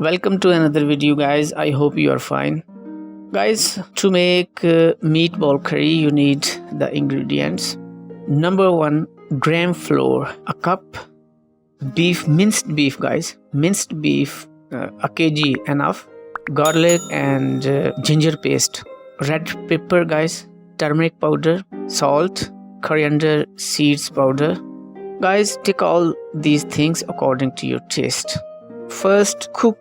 Welcome to another video, guys. I hope you are fine. Guys, to make meatball curry, you need the ingredients. Number 1, gram flour, a cup. Beef, minced beef, guys. Minced beef, a kg enough. Garlic and ginger paste. Red pepper, guys. Turmeric powder. Salt. Coriander seeds powder. Guys, take all these things according to your taste. First, cook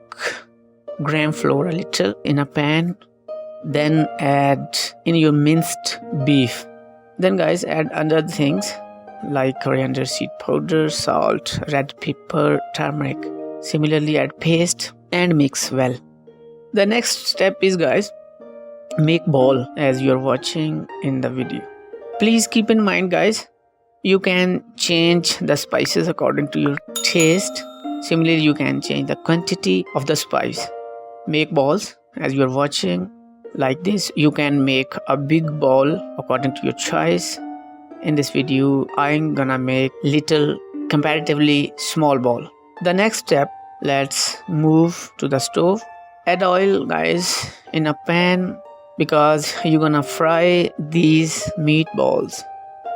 gram flour a little in a pan. Then add in your minced beef. Then guys, add other things like coriander seed powder, salt, red pepper, turmeric. Similarly, add paste and mix well. The next step is, guys, make ball as you are watching in the video. Please keep in mind, guys, you can change the spices according to your taste. Similarly, you can change the quantity of the spice. Make balls as you are watching like this. You can make a big ball according to your choice. In this video, I'm gonna make little comparatively small ball. The next step, let's move to the stove. Add oil, guys, in a pan because you're gonna fry these meatballs.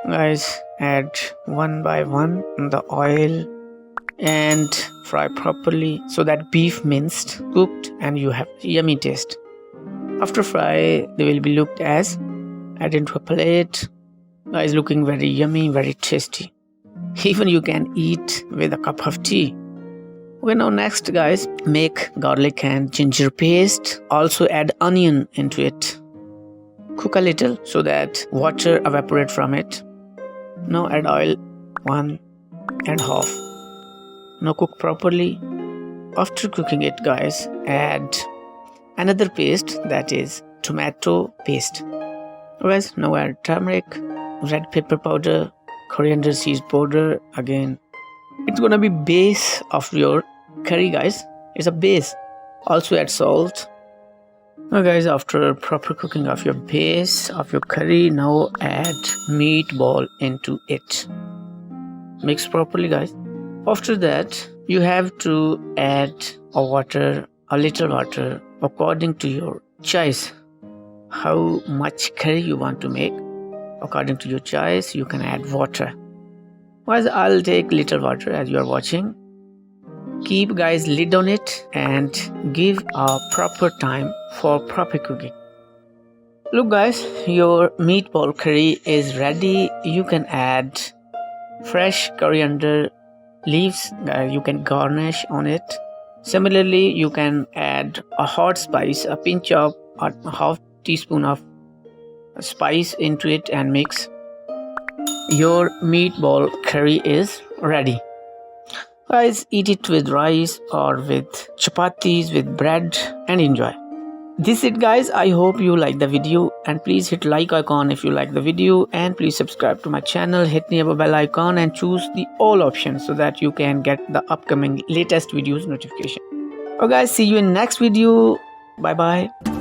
Guys, add one by one the oil and fry properly so that beef minced, cooked, and you have yummy taste. After fry, they will be looked as add into a plate. Guys, looking very yummy, very tasty. Even you can eat with a cup of tea. Okay, now next, guys, make garlic and ginger paste. Also add onion into it. Cook a little so that water evaporate from it. Now add oil 1.5. Now cook properly. After cooking it, guys, add another paste, that is tomato paste. Guys, now add turmeric, red pepper powder, coriander seeds powder. Again, it's gonna be base of your curry, guys. It's a base. Also add salt. Now guys, after proper cooking of your base of your curry, now add meatball into it. Mix properly, guys. After that, you have to add a little water according to your choice. How much curry you want to make, according to your choice, you can add water. Guys, I'll take little water as you are watching. Keep, guys, lid on it and give a proper time for proper cooking. Look, guys, your meatball curry is ready. You can add fresh coriander leaves. You can garnish on it. Similarly, you can add a hot spice, a pinch of a half teaspoon of spice into it and mix. Your meatball curry is ready. Guys, eat it with rice or with chapatis, with bread, and enjoy. This is it, guys. I hope you like the video, and please hit like icon if you like the video, and please subscribe to my channel, hit the bell icon and choose the all options so that you can get the upcoming latest videos notification. Okay, guys, see you in next video. Bye bye.